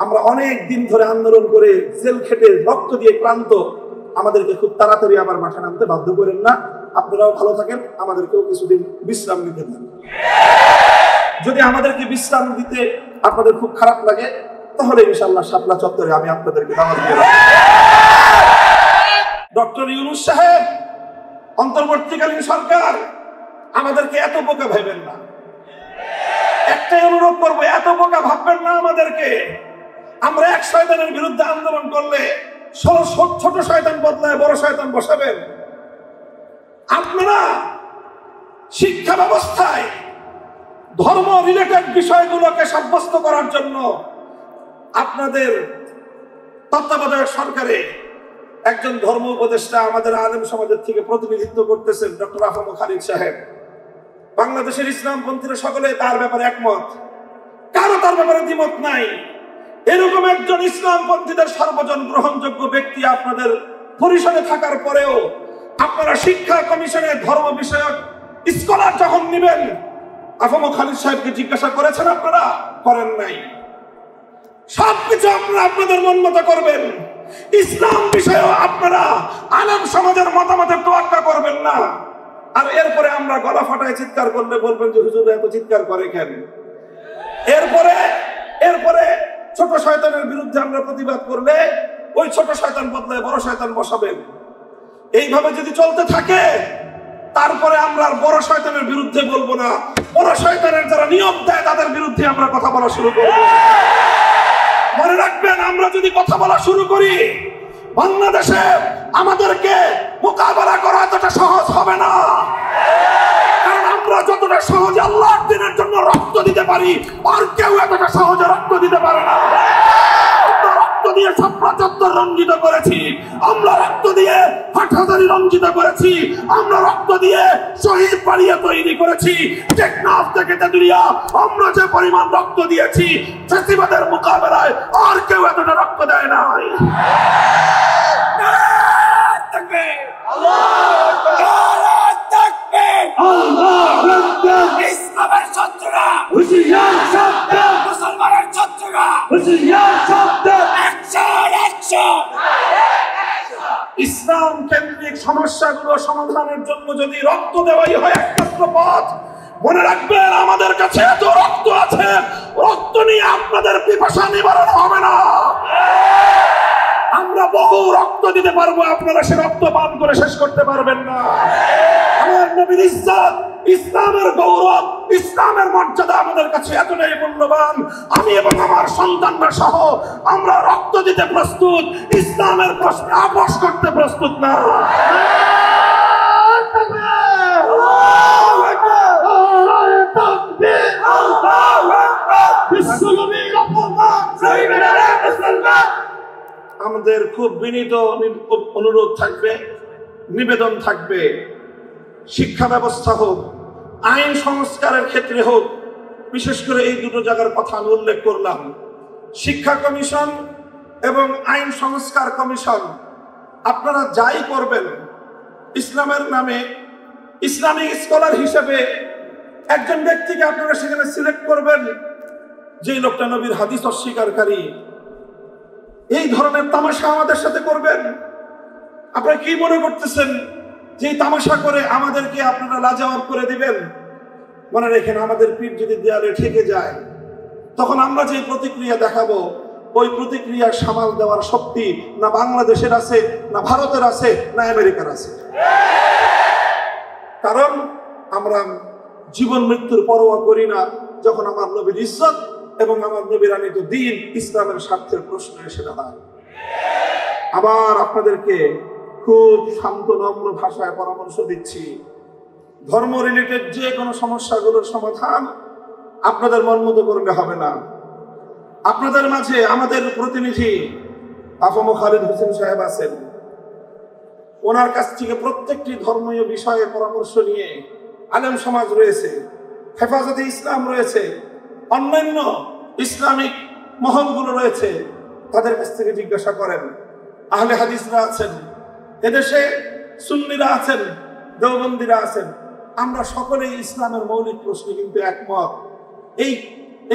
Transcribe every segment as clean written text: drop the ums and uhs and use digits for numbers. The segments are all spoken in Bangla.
আমরা অনেক দিন ধরে আন্দোলন করে জেল খেটে রক্ত দিয়ে ক্লান্ত, আমাদেরকে খুব তাড়াতাড়ি আবার মাঠে নামতে বাধ্য করেন না। আপনারাও ভালো থাকেন, আমাদেরকেও কিছুদিন বিশ্রাম নিতে দেন। যদি আমাদেরকে বিশ্রাম দিতে আপনাদের খুব খারাপ লাগে, তাহলে ইনশাআল্লাহ শাপলা চত্বরে আমি আপনাদেরকে দাওয়াত দিয়ে রাখবো। ডক্টর ইউনূস সাহেব, অন্তর্বর্তীকালীন সরকার, আমাদেরকে এত বোকা ভাববেন না। একটাই অনুরোধ করবো, এত বোকা ভাববেন না আমাদেরকে। আমরা এক শয়তানের বিরুদ্ধে আন্দোলন করলে ছোট শয়তান বদলায় বড় শয়তান বসাবেন। আপনারা শিক্ষা ব্যবস্থায় ধর্ম রিলেটেড বিষয়গুলোকে সাব্যস্ত করার জন্য আপনাদের তত্ত্বাবধায়ক সরকারে একজন ধর্ম উপদেষ্টা আমাদের আলেম সমাজের থেকে প্রতিনিধিত্ব করতেছেন, ডক্টর আফম খালিদ সাহেব। বাংলাদেশের ইসলামপন্থীরা সকলে তার ব্যাপারে একমত, কারো তার ব্যাপারে দ্বিমত নাই। এরকম একজন ইসলামপন্থীদের সর্বজন গ্রহণযোগ্য ব্যক্তি আপনাদের পরিষদে থাকার পরেও আপনারা শিক্ষা কমিশনের ধর্ম বিষয়ক স্কলার যখন নেবেন, আফম খালিদ সাহেবকে জিজ্ঞাসা করেছেন? আপনারা করেন নাই। সবকিছু আপনারা আপনাদের মন মতো করবেন। ইসলাম বিষয়েও আপনারা আলেম সমাজের মতামতের তোয়াক্কা করবেন না। আর এরপরে আমরা গলা ফাটায় চিৎকার করলে বলবেন যে হুজুর এত চিৎকার করে কেন? এরপরে ছোট শয়তানের বিরুদ্ধে আমরা প্রতিবাদ করলে ওই ছোট শয়তান বদলায় বড় শয়তান বসাবেন। এইভাবে যদি চলতে থাকে, তারপরে আমরা বড় শয়তানের বিরুদ্ধে বলবো না, বড় শয়তানের যারা নিয়ম দেয় তাদের বিরুদ্ধে আমরা কথা বলা শুরু করব। মনে রাখবেন, আমরা যদি কথা বলা শুরু করি, বাংলাদেশে আমাদেরকে মোকাবেলা করা এতটা সহজ হবে না। কারণ আমরা যতটা সহজে আল্লাহর দ্বীনের জন্য রক্ত দিতে পারি, আর কেউ এতটা সহজে রক্ত দিতে পারে না। আমরা রক্ত দিয়ে শাপলা চত্বর রঞ্জিত করেছি, আমরা রক্ত দিয়ে হাটহাজারী রঞ্জিত করেছি, আমরা রক্ত দিয়ে শহীদ বাড়িয়ে তৈরি করেছি। টেকনাফ থেকে তেতুলিয়া আমরা যে পরিমাণ রক্ত দিয়েছি, ফ্যাসিবাদের মোকাবেলায় আর কেউ এতটা রক্ত দেয় নাই। ইসলামের শত্রুরা মুসলমানের শত্রুরা ইসলাম কেন্দ্রিক সমস্যাগুলো সমাধানের জন্য যদি রক্ত দেওয়াই হয় একমাত্র পথ, মনে রাখবেন আমাদের কাছে এত রক্ত আছে, রক্ত নিয়ে আপনাদের পিপাসা নিবারণ হবে না। আমরা বহু রক্ত দিতে পারবো, আপনারা সে রক্ত পান করে শেষ করতে পারবেন না। আমার নবীর ইজ্জত, ইসলামের গৌরব, ইসলামের মর্যাদা আমাদের কাছে এতটাই মূল্যবান, আমি এবং আমার সন্তানরা সহ আমরা রক্ত দিতে প্রস্তুত, ইসলামের প্রশ্নে আপোষ করতে প্রস্তুত না। আমাদের খুব বিনীত অনুরোধ থাকবে, নিবেদন থাকবে, শিক্ষা ব্যবস্থা হোক, আইন সংস্কারের ক্ষেত্রে হোক, বিশেষ করে এই দুটো জায়গার কথা আমি উল্লেখ করলাম। শিক্ষা কমিশন এবং আইন সংস্কার কমিশন, আপনারা যাই করবেন, ইসলামের নামে ইসলামিক স্কলার হিসেবে একজন ব্যক্তিকে আপনারা সেখানে সিলেক্ট করবেন, যে লোকটা নবীর হাদিস অস্বীকারী। এই ধরনের তামাশা আমাদের সাথে করবেন? আপনারা কি মনে করতেছেন যে তামাশা করে আমাদেরকে আপনারা লাজবাব করে দিবেন? মনে রেখেন, আমাদের পিঠ যদি দেয়ালে ঠেকে যায়, তখন আমরা যে প্রতিক্রিয়া দেখাবো, ওই প্রতিক্রিয়া সামাল দেওয়ার শক্তি না বাংলাদেশের আছে, না ভারতের আছে, না আমেরিকার আছে। কারণ আমরা জীবন মৃত্যুর পরোয়া করি না যখন আমার নবীর ইজ্জত এবং আমার নবীর আনিত দ্বীন ইসলামের স্বার্থের প্রশ্ন এসে দাঁড়ায়। আবার আপনাদেরকে খুব শান্ত নম্র ভাষায় পরামর্শ দিচ্ছি, ধর্ম রিলেটেড যে কোনো সমস্যাগুলোর সমাধান আপনাদের মন মতো করলে হবে না। আপনাদের মাঝে আমাদের প্রতিনিধি আফম খালিদ হোসেন সাহেব আছেন, ওনার কাছ থেকে প্রত্যেকটি ধর্মীয় বিষয়ে পরামর্শ নিয়ে আলেম সমাজ রয়েছে, হেফাজতে ইসলাম রয়েছে, অন্যান্য ইসলামিক মহলগুলো রয়েছে, তাদের কাছ থেকে জিজ্ঞাসা করেন। আহলে হাদিসরা আছেন, এদেশে সুন্নিরা আছেন, দেওবন্দিরা আছেন, আমরা সকলেই ইসলামের মৌলিক প্রশ্নে কিন্তু একমত। এই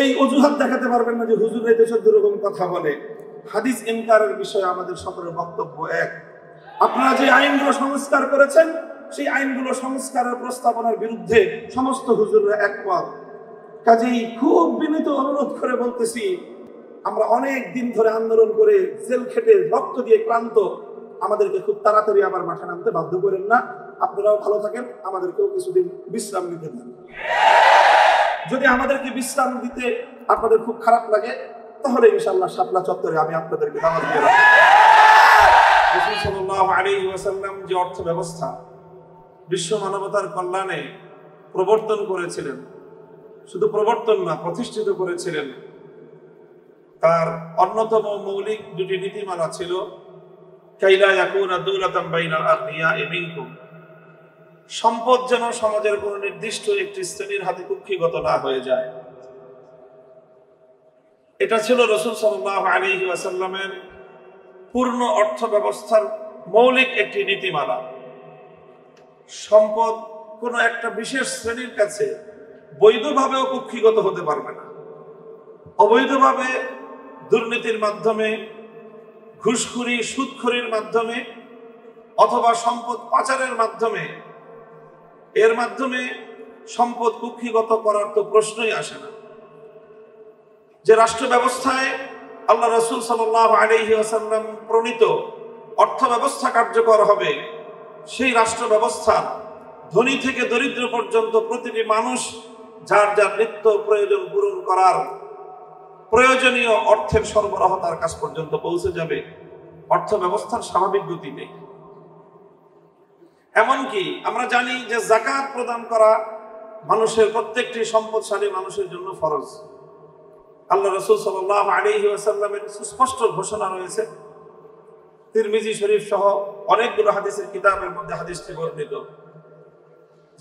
এই অজুহাত দেখাতে পারবেন না যে হুজুর এই দেশের দুরকম কথা বলে। হাদিস ইনকারের বিষয়ে আমাদের সকলের বক্তব্য এক। আপনারা যে আইনগুলো সংস্কার করেছেন সেই আইনগুলো সংস্কারের প্রস্তাবনার বিরুদ্ধে সমস্ত হুজুররা একমত। কাজেই খুব বিনীত অনুরোধ করে বলতেছি, আমরা অনেক দিন ধরে আন্দোলন করে জেল খেটে রক্ত দিয়ে ক্লান্ত, আমাদেরকে খুব তাড়াতাড়ি আবার মাঠে নামতে বাধ্য করেন না। আপনারাও ভালো থাকেন, আমাদেরকেও কিছুদিন বিশ্রাম নিতে দেন। যদি আমাদেরকে বিশ্রাম দিতে আপনাদের খুব খারাপ লাগে তাহলে ইনশাআল্লাহ শাপলা চত্বরে আমি আপনাদেরকে দাওয়াত দিয়ে রাখবো। রাসূল সাল্লাল্লাহু আলাইহি ওয়াসাল্লাম যে অর্থ ব্যবস্থা বিশ্ব মানবতার কল্যাণে প্রবর্তন করেছিলেন, শুধু প্রবর্তন না প্রতিষ্ঠিত করেছিলেন, তার অন্যতম মৌলিক দুটি নীতিমালা ছিল কাইলা ইয়াকুনা দাওলাতান বাইনাল আগনিয়াই মিনকুম, সম্পদ যেন সমাজের কোন নির্দিষ্ট একটি শ্রেণীর হাতে কুক্ষিগত না হয়ে যায়। এটা ছিল রাসূল সাল্লাল্লাহু আলাইহি ওয়াসাল্লামের পূর্ণ অর্থ ব্যবস্থার মৌলিক একটি নীতিমালা। সম্পদ কোনো একটা বিশেষ শ্রেণীর কাছে বৈধভাবেও কুক্ষিগত হতে পারবে না। অবৈধভাবে দুর্নীতির মাধ্যমে, ঘুষখুরি সুদখুরির মাধ্যমে অথবা সম্পদ পাচারের মাধ্যমে, এর মাধ্যমে সম্পদ কুক্ষিগত করার তো প্রশ্নই আসে না। যে রাষ্ট্র ব্যবস্থায় আল্লাহ রাসূল সাল্লাল্লাহু আলাইহি ওয়াসাল্লাম প্রণীত অর্থ ব্যবস্থা কার্যকর হবে, সেই রাষ্ট্র ব্যবস্থা ধনী থেকে দরিদ্র পর্যন্ত প্রতিটি মানুষ যার যার নিত্য প্রয়োজন পূরণ করার প্রয়োজনীয় অর্থের সরবরাহ তার কাছ পর্যন্ত পৌঁছে যাবে। অর্থ ব্যবস্থার স্বাভাবিক গতি নেই। এমনকি আমরা জানি যে যাকাত প্রদান করা মানুষের প্রত্যেকটি সম্পদশালী মানুষের জন্য ফরজ। আল্লাহ রাসূল সাল্লাল্লাহু আলাইহি ওয়াসাল্লামের সুস্পষ্ট ঘোষণা রয়েছে, তিরমিজি শরীফ সহ অনেকগুলো হাদিসের কিতাবের মধ্যে হাদিসটি বর্ণিত,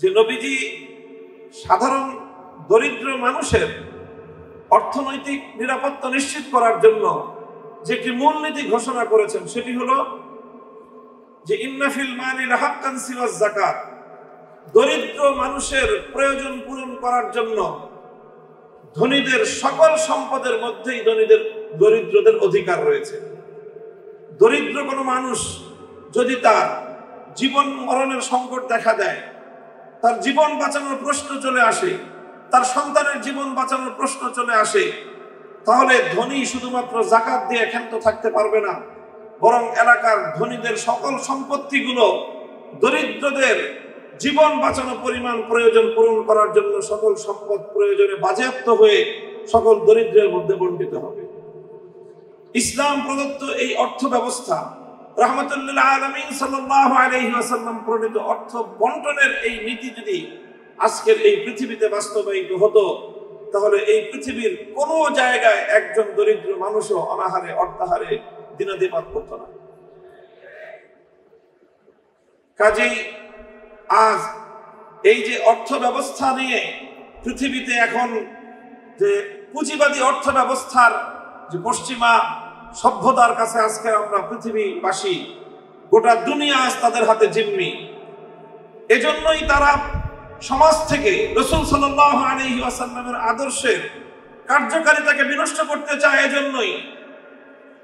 যে নবীজি সাধারণ দরিদ্র মানুষের অর্থনৈতিক নিরাপত্তা নিশ্চিত করার জন্য যে একটি মূলনীতি ঘোষণা করেছেন, সেটি হলো যে ইন্না ফিল মালি লাহাক্কান সিওয়াজ যাকাত, দরিদ্র মানুষের প্রয়োজন পূরণ করার জন্য ধনীদের সকল সম্পদের মধ্যেই দরিদ্রদের অধিকার রয়েছে। দরিদ্র কোনো মানুষ যদি তার জীবন মরণের সংকট দেখা দেয়, তার জীবন বাঁচানোর প্রশ্ন চলে আসে, তার সন্তানের জীবন বাঁচানোর প্রশ্ন চলে আসে, তাহলে ধনী শুধুমাত্র যাকাত দিয়ে ক্ষান্ত থাকতে পারবে না, বরং এলাকার ধনীদের সকল সম্পত্তিগুলো দরিদ্রদের জীবন বাঁচানো পরিমাণ প্রয়োজন পূরণ করার জন্য সকল সম্পদ প্রয়োজনে বাজেয়াপ্ত হয়ে সকল দরিদ্রের মধ্যে বণ্টিত হবে। ইসলাম প্রদত্ত এই অর্থ ব্যবস্থা, রাহমাতুল লিল আলামিন সাল্লাল্লাহু আলাইহি ওয়াসাল্লাম প্রণীত অর্থ বন্টনের এই নীতি যদি আজকের এই পৃথিবীতে বাস্তবায়িত হতো, তাহলে এই পৃথিবীর কোনো জায়গায় একজন দরিদ্র মানুষও অনাহারে অর্থাহারে দিনাতিপাত করত না। কাজেই আজ এই যে অর্থ ব্যবস্থা নিয়ে পৃথিবীতে এখন যে পুঁজিবাদী অর্থ ব্যবস্থার যে পশ্চিমা সভ্যতার কাছে আজকে আমরা পৃথিবীবাসী, গোটা দুনিয়া আজ তাদের হাতে জিম্মি। এজন্যই তারা সমাজ থেকে রাসূল সাল্লাল্লাহু আলাইহি ওয়াসাল্লামের আদর্শের কার্যকারিতাকে বিনষ্ট করতে চায়। এজন্যই,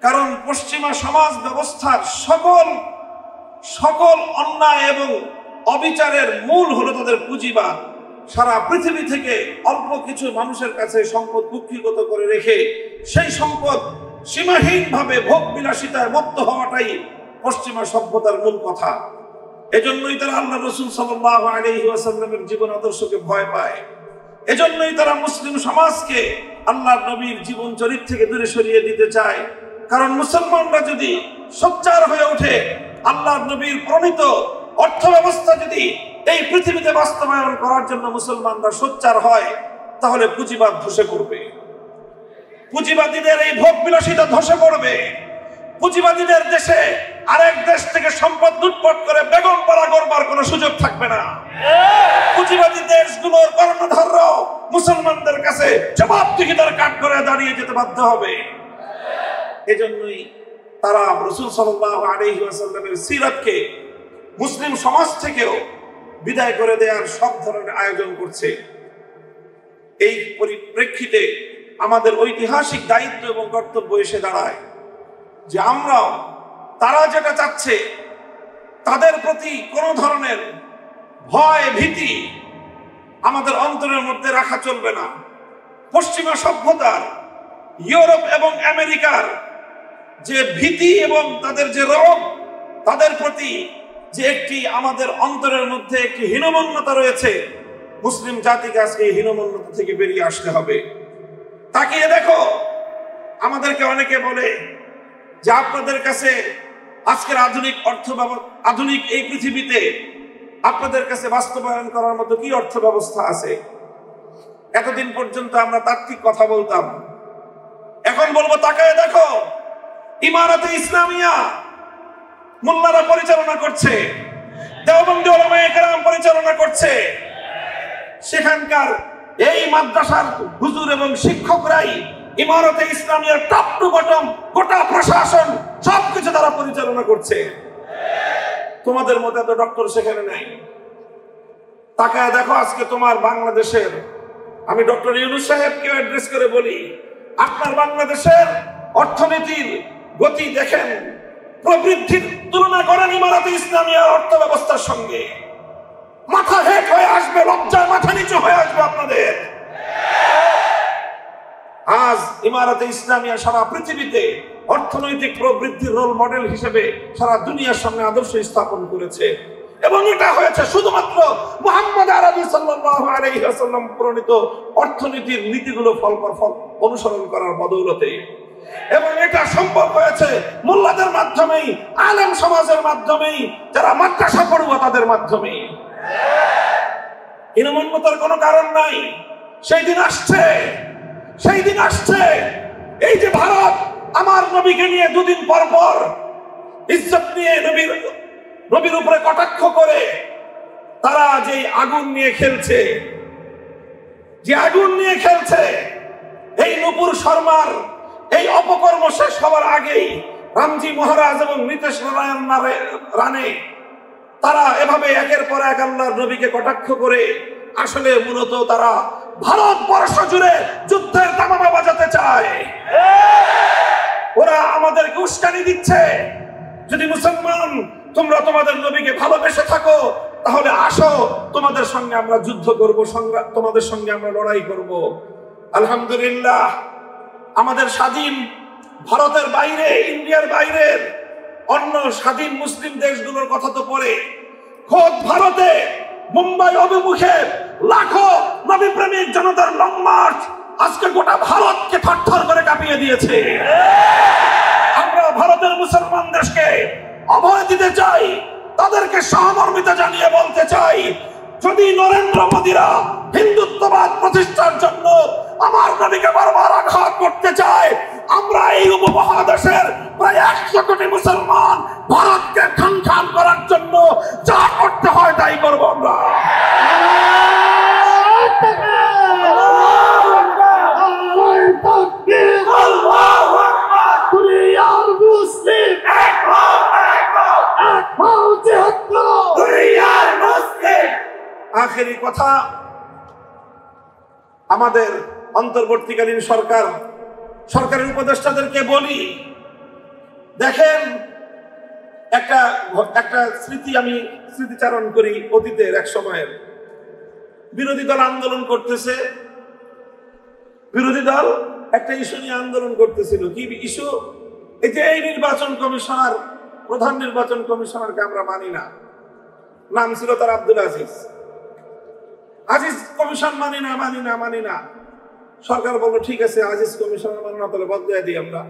কারণ পশ্চিমা সমাজ ব্যবস্থার সকল অন্যায় এবং অবিচারের মূল হলো তাদের পুঁজিবাদ। সারা পৃথিবী থেকে অল্প কিছু মানুষের কাছে সম্পদ কুক্ষিগত করে রেখে সেই সম্পদ সীমাহীনভাবে ভোগ বিলাসিতায় মত্ত হওয়াটাই পশ্চিমা সভ্যতার মূল কথা। এজন্যই তারা আল্লাহ রাসূল সাল্লাল্লাহু আলাইহি ওয়াসাল্লামের জীবন আদর্শকে ভয় পায়। এজন্যই তারা মুসলিম সমাজকে আল্লাহর নবীর জীবন চরিত্র থেকে দূরে সরিয়ে দিতে চায়। কারণ মুসলমানরা যদি সোচ্চার হয়ে ওঠে, আল্লাহর নবীর প্রণীত অর্থ ব্যবস্থা যদি এই পৃথিবীতে বাস্তবায়ন করার জন্য মুসলমানরা সোচ্চার হয়, তাহলে পুঁজিবাদ ধসে পড়বে, পুঁজিবাদীদের এই ভোগ বিলাসিতা ধসে পড়বে। পুঁজিবাদীদের দেশে আরেক দেশ থেকে সম্পদ লুটপাট করে বেগম পাড়া করবার কোনো সুযোগ থাকবে না। পুঁজিবাদী দেশগুলোর কর্ণধাররাও মুসলমানদের কাছে জবাবদিহিতার কাঠ করে দাঁড়িয়ে যেতে বাধ্য হবে। এজন্যই তারা রাসূল সাল্লাল্লাহু আলাইহি ওয়াসাল্লামের সিরাতকে মুসলিম সমাজ থেকেও বিদায় করে দেওয়ার সব ধরনের আয়োজন করছে। এই পরিপ্রেক্ষিতে আমাদের ঐতিহাসিক দায়িত্ব এবং কর্তব্য এসে দাঁড়ায় যে আমরাও তারা যেটা চাচ্ছে তাদের প্রতি কোনো ধরনের ভয় ভীতি আমাদের অন্তরের মধ্যে রাখা চলবে না। পশ্চিমা সভ্যতার, ইউরোপ এবং আমেরিকার যে ভীতি এবং তাদের যে রোগ, তাদের প্রতি যে একটি আমাদের অন্তরের মধ্যে একটি হীনমন্যতা রয়েছে, মুসলিম জাতিকে আজকে এই হীনমন্যতা থেকে বেরিয়ে আসতে হবে। তাকিয়ে দেখো, আমাদেরকে অনেকে বলে যে আপনাদের কাছে আজকের আধুনিক এই পৃথিবীতে আপনাদের কাছে বাস্তবায়ন করার মতো কি অর্থ ব্যবস্থা আছে? এতদিন পর্যন্ত আমরা তাত্ত্বিক কথা বলতাম, এখন বলবো তাকায় দেখো, ইমারতে ইসলামিয়া মোল্লারা পরিচালনা করছে, দেওবন্দি উলামায়ে কেরাম পরিচালনা করছে। সেখানকার এই মাদ্রাসার হুজুর এবং শিক্ষকরাই ইমারতে ইসলামিয়ার টপ টু বটম গোটা প্রশাসন সবকিছু তারা পরিচালনা করছে। তোমাদের মতো এত ডক্টর সেখানে নাই। তাকায় দেখো আজকে তোমার বাংলাদেশের, আমি ডক্টর ইউনূস সাহেবকে অ্যাড্রেস করে বলি, আপনার বাংলাদেশের অর্থনীতির গতি দেখেন, প্রবৃদ্ধির তুলনা করেন ইমারতে ইসলামিয়ার অর্থ ব্যবস্থার সঙ্গে, মাথা হেট হয়ে আসবে, লজ্জায় মাথা নিচু হয়ে আসবে আপনাদের। আজ ইমারতে ইসলামিয়া সারা পৃথিবীতে অর্থনৈতিক প্রবৃদ্ধির রোল মডেল হিসেবে সারা দুনিয়ার সামনে আদর্শ স্থাপন করেছে, এবং এটা হয়েছে শুধুমাত্র মুহাম্মদ আরবি সাল্লাল্লাহু আলাইহি ওয়াসাল্লাম প্রণীত অর্থনীতির নীতিগুলো ফল অনুসরণ করার বদৌলতে। এবং এটা সম্ভব হয়েছে মোল্লাদের মাধ্যমেই, আলেম সমাজের মাধ্যমেই, যারা মাদ্রাসা পড়ুয়া তাদের মাধ্যমেই। হীনমন্যতার কোনো কারণ নাই। সেই দিন আসছে, সেই দিন আসছে, এই যে ভারত আমার নবীকে নিয়ে দুদিন পর পর ইজ্জত নিয়ে নবীর উপরে কটাক্ষ করে তারা যে আগুন নিয়ে খেলছে, যে আগুন নিয়ে খেলছে, এই নূপুর শর্মার এই অপকর্ম শেষ হওয়ার আগেই রামজি মহারাজ এবং নীতিশ নারায়ণ রানে তারা এভাবে একের পর এক আল্লাহর নবীকে কটাক্ষ করে আসলে মূলত তারা ভারতবর্ষ জুড়ে যুদ্ধের তামামা বাজাতে চায়। ওরা আমাদেরকে উস্কানি দিচ্ছে, যদি মুসলমান তোমরা তোমাদের নবীকে ভালোবেসে থাকো তাহলে আসো, তোমাদের সঙ্গে আমরা যুদ্ধ করব, তোমাদের সঙ্গে আমরা লড়াই করব। আলহামদুলিল্লাহ, আমাদের স্বাধীন ভারতের বাইরে, ইন্ডিয়ার বাইরের অন্য স্বাধীন মুসলিম দেশগুলোর কথা তো পরে, খোদ ভারতে মুম্বাই অভিমুখে লাখো নবী প্রেমিক জনতার লং মার্চ আজকে গোটা ভারতকে থরথর করে কাঁপিয়ে দিয়েছে। আমরা ভারতের মুসলমান দেশকে অভয় দিতে চাই, তাদেরকে সহমর্মিতা জানিয়ে বলতে চাই, যদি নরেন্দ্র মোদীরা হিন্দুত্ববাদ প্রতিষ্ঠার জন্য আমার নবীকে বারবার আঘাত করতে চায়, আমরা এই উপমহাদেশের প্রায় 100 কোটি মুসলমান ভারতকে খান খান করার জন্য যা করতে হয় তাই করবো আমরা। আখেরি কথা, আমাদের অন্তর্বর্তীকালীন সরকারের উপদেষ্টাদেরকে বলি, দেখেন একটা আমি স্মৃতিচারণ করি অতীতের এক সময়ের। বিরোধী দল আন্দোলন করতেছে, বিরোধী দল একটা ইস্যু নিয়ে আন্দোলন করতেছিল। কি ইস্যু? এই যে এই নির্বাচন কমিশনার, প্রধান নির্বাচন কমিশনারকে আমরা মানি না, নাম ছিল তার আব্দুল আজিজ কমিশন মানি না। সরকার বললো ঠিক আছে, আজিজ কমিশনার মানে না, তাহলে বদলায় দিই আমরা।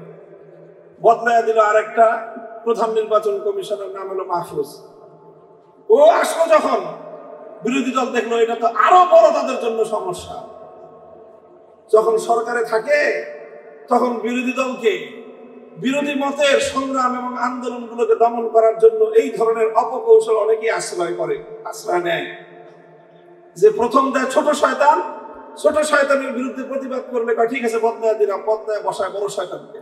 বদলায় দিল আরেকটা প্রধান নির্বাচন কমিশনের নাম হলো মাহফুজ। ও আসলো যখন, বিরোধী দল দেখলো এটা তো আরো বড় তাদের জন্য সমস্যা। যখন সরকারে থাকে তখন বিরোধী দলকে বিরোধী মতের সংগ্রাম এবং আন্দোলনগুলোকে দমন করার জন্য এই ধরনের অপকৌশল অনেকেই আশ্রয় নেয়। যে প্রথম দেয় ছোট শয়তানের বিরুদ্ধে প্রতিবাদ করলে ঠিক আছে বদলায় দিলাম, বদলায় বসায় বড় শয়তানকে।